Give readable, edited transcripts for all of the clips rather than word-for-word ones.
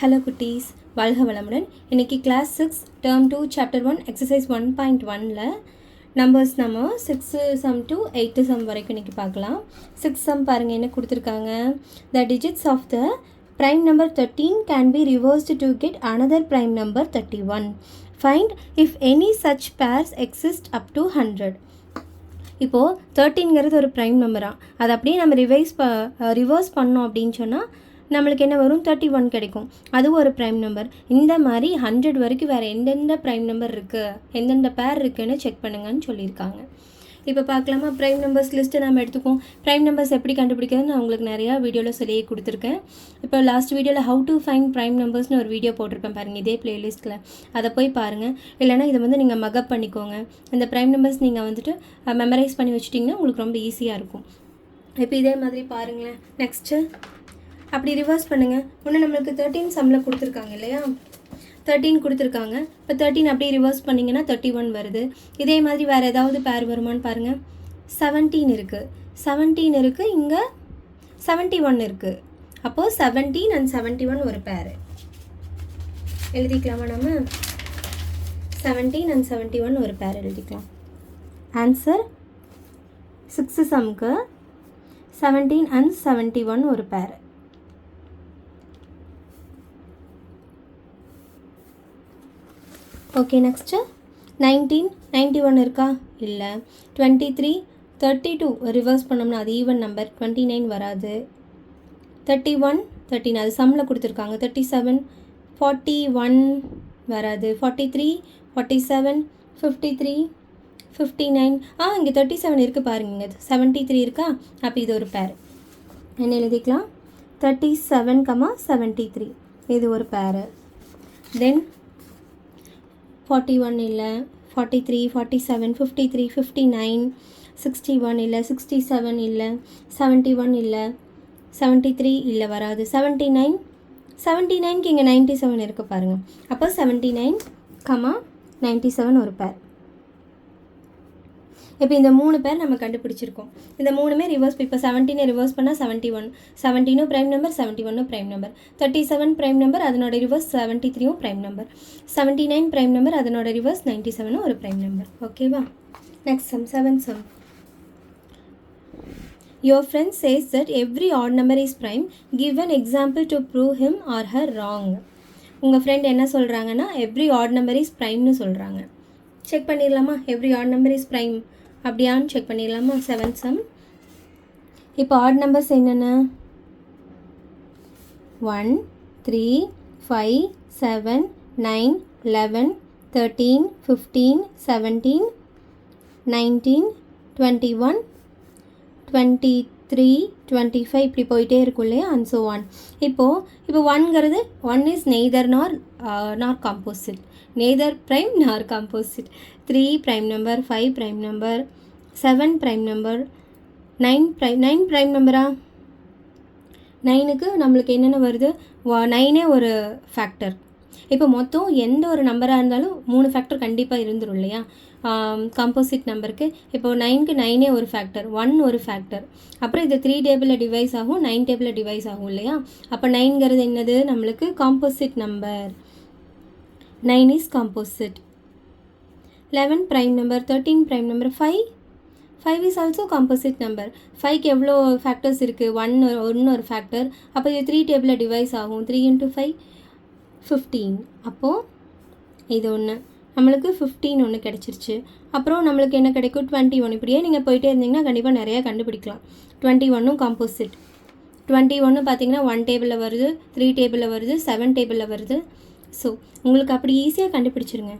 Hello குட்டீஸ், வாழ்க வளமுடன். இன்றைக்கி கிளாஸ் 6 டேர்ம் 2 சாப்டர் 1 எக்ஸசைஸ் 1.1ல் நம்பர்ஸ் நம்ம 6 சம் டு 8 சம் வரைக்கும் இன்றைக்கி பார்க்கலாம். 6 சம் பாருங்கள் என்ன கொடுத்துருக்காங்க. The digits of the prime number 13 can be reversed to get another prime number 31. Find if any such pairs exist up to 100. இப்போது 13ங்கிறது ஒரு ப்ரைம் நம்பராக, அதை அப்படியே நம்ம ரிவர்ஸ் பண்ணோம் அப்படின்னு சொன்னால் நம்மளுக்கு என்ன வரும், 31 கிடைக்கும். அதுவும் ஒரு ப்ரைம் நம்பர். இந்த மாதிரி 100 வரைக்கும் வேறு எந்தெந்த ப்ரைம் நம்பர் இருக்குது, எந்தெந்த பேர் இருக்குதுன்னு செக் பண்ணுங்கன்னு சொல்லியிருக்காங்க. இப்போ பார்க்கலாமா, ப்ரைம் நம்பர்ஸ் லிஸ்ட்டு நம்ம எடுத்துக்குவோம். ப்ரைம் நம்பர்ஸ் எப்படி கண்டுபிடிக்கிறதுன்னு நான் உங்களுக்கு நிறையா வீடியோவில் சொல்லியே கொடுத்துருக்கேன். இப்போ லாஸ்ட் வீடியோவில் ஹவு டு ஃபைண்ட் ப்ரைம் நம்பர்ஸ்னு ஒரு வீடியோ போட்டிருப்பேன் பாருங்கள், இதே ப்ளேலிஸ்ட்டில். அதை போய் பாருங்கள். இல்லைனா இதை நீங்கள் மகப் பண்ணிக்கோங்க. இந்த ப்ரைம் நம்பர்ஸ் நீங்கள் மெமரைஸ் பண்ணி வச்சுட்டிங்கன்னா உங்களுக்கு ரொம்ப ஈஸியாக இருக்கும். இப்போ இதே மாதிரி பாருங்களேன். நெக்ஸ்ட்டு அப்படி ரிவர்ஸ் பண்ணுங்கள். ஒன்று நம்மளுக்கு 13 சம்மில் கொடுத்துருக்காங்க இல்லையா, 13 கொடுத்துருக்காங்க. இப்போ 13 அப்படியே ரிவர்ஸ் பண்ணிங்கன்னா 31 வருது. இதே மாதிரி வேறு ஏதாவது பேர் வருமானு பாருங்கள். 17 இருக்குது, 17 இருக்குது, இங்கே 71 இருக்குது. அப்போது 17 and 71 ஒரு பேர் எழுதிக்கலாமா? நம்ம 17 and 71 ஒரு பேர் எழுதிக்கலாம். ஆன்சர் 6 சம்க்கு 17 and 71 ஒரு பேர். ஓகே, நெக்ஸ்ட்டு 19, 91 இருக்கா? இல்லை. 23, 32 ரிவர்ஸ் பண்ணோம்னா அது ஈவன் நம்பர், 29 வராது. 31, 13 அது சம்மில் கொடுத்துருக்காங்க. 37, 41 வராது. 43, 47, 53, 59. இங்கே 37 இருக்குது பாருங்க, இங்கே 73 இருக்கா? அப்போ இது ஒரு பேர். என்ன எழுதிக்கலாம்? 37, 73 இது ஒரு பேர். தென் 41 இல்லை, 43, 47, 53, 59, 61 இல்லை, 67 இல்லை, 71 இல்லை, 73 இல்லை வராது. 79, 79க்கு இங்கே 97 இருக்குது பாருங்கள். அப்போ 79, 97 ஒரு பேர். இப்போ இந்த 3 பேர் நம்ம கண்டுபிடிச்சிருக்கோம். இந்த 3மே ரிவர்ஸ். இப்போ 17 ரிவர்ஸ் பண்ணால் 71, 17 prime number, 71 prime number. 37 prime number, அதனோட reverse 73 prime number. 79 prime number, அதனோட ரிவர்ஸ் 97 ஒரு ப்ரைம் நம்பர். ஓகேவா? Next sum, 7 sum. Your friend says that every odd number is prime. Give an example to prove him or her wrong. உங்கள் friend என்ன சொல்கிறாங்கன்னா every odd number is ப்ரைம்னு சொல்கிறாங்க. Check பண்ணிடலாமா? Every odd number is prime அப்படியான்னு check பண்ணிடலாமா? 7 some. இப்போ odd numbers என்னென்ன? 1, 3, 5, 7, 9, 11, 13, 15, 17, 19, 21, 23, 25 இப்படி போயிட்டே இருக்கும் இல்லையா, அண்ட் ஸோ ஒன். இப்போ 1ங்கிறது 1 இஸ் நெய்தர் நார் காம்போசிட், நெய்தர் ப்ரைம் நார் composite. 3 prime number, 5 prime number, 7 prime number, 9 prime நம்பரா? 9க்கு நம்மளுக்கு என்னென்ன வருது? 9 ஒரு ஃபேக்டர். இப்போ மொத்தம் எந்த ஒரு நம்பராக இருந்தாலும் 3 ஃபேக்டர் கண்டிப்பாக இருந்துடும் இல்லையா காம்போசிட் நம்பருக்கு. இப்போ 9க்கு 9 ஒரு ஃபேக்டர், 1 ஒரு ஃபேக்டர். அப்புறம் இது 3 டேபிளில் டிவைஸ் ஆகும், 9 டேபிளில் டிவைஸ் ஆகும் இல்லையா. அப்போ 9ங்கிறது என்னது? நம்மளுக்கு composite number. 9 is composite. 11 prime number, 13 prime number, 5 is also composite number. 5க்கு எவ்வளோ ஃபேக்டர்ஸ் இருக்குது? 1 ஒரு ஃபேக்டர். அப்போ இது 3 டேபிளில் டிவைஸ் ஆகும். 3 × 5 15. அப்போது இது ஒன்று நம்மளுக்கு 15 ஒன்று கிடச்சிருச்சு. அப்புறம் நம்மளுக்கு என்ன கிடைக்கும்? 21. இப்படியே நீங்கள் போயிட்டே இருந்தீங்கன்னா கண்டிப்பாக நிறையா கண்டுபிடிக்கலாம். 21ம் காம்போசிட். 21 பார்த்தீங்கன்னா 1 டேபிளில் வருது, 3 டேபிளில் வருது, 7 டேபிளில் வருது. ஸோ உங்களுக்கு அப்படி ஈஸியாக கண்டுபிடிச்சிருங்க.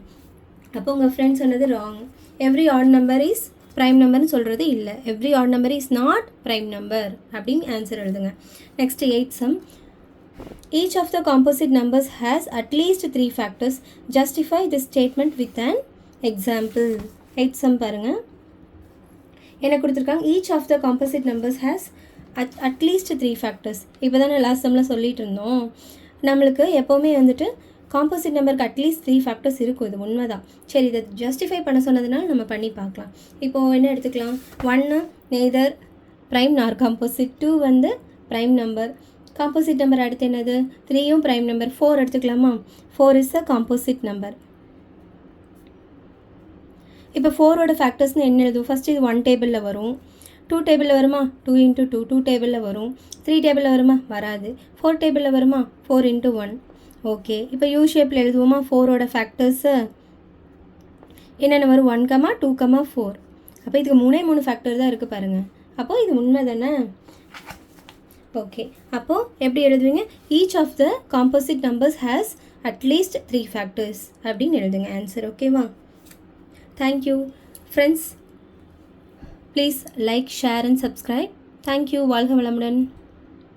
அப்போ உங்கள் ஃப்ரெண்ட் சொன்னது wrong. Every odd number is prime நம்பர்னு சொல்கிறது இல்லை. Every odd number is not prime number அப்படின்னு ஆன்சர் எழுதுங்க. Next 8 sum. Each of the composite numbers has at least 3 factors. Justify this statement with an example. 8 sum பாருங்கள் என்ன கொடுத்துருக்காங்க. Each of the composite numbers has at least 3 factors. இப்போ தான் நான் last சம்மில் சொல்லிட்டு இருந்தோம். நம்மளுக்கு எப்போவுமே காம்போசிட் நம்பருக்கு அட்லீஸ்ட் 3 ஃபேக்டர்ஸ் இருக்கும். இது உண்மை தான். சரி, இதை ஜஸ்டிஃபை பண்ண சொன்னதுனால நம்ம பண்ணி பார்க்கலாம். இப்போது என்ன எடுத்துக்கலாம்? 1 நெய்தர் ப்ரைம் நார் composite, 2 prime number, composite number அடுத்து என்னது 3யும் ப்ரைம் நம்பர் 4 எடுத்துக்கலாமா 4 இஸ் அ காம்போசிட் நம்பர். இப்போ 4ஓட ஃபேக்டர்ஸ்னு என்ன எழுதுவோம் ஃபஸ்ட்டு இது 1 டேபிளில் வரும் 2 டேபிளில் வருமா 2 × 2 2 டேபிளில் வரும் 3 டேபிளில் வருமா வராது 4 டேபிளில் வருமா 4 × 1 ஓகே. இப்போ யூ ஷேப்பில் எழுதுவோமா 4ஓட ஃபேக்டர்ஸு என்னென்ன வரும் 1, 2, 4. அப்போ இதுக்கு 3 ஃபேக்டர் தான் இருக்குது பாருங்கள். அப்போது இது உண்மை தானே ஓகே. அப்போது எப்படி எழுதுவீங்க each of the composite numbers has at least 3 factors அப்படின்னு எழுதுங்க ஆன்சர். ஓகேவா? Thank you friends. Please like share and subscribe. Thank you. வாழ்க வளமுடன்.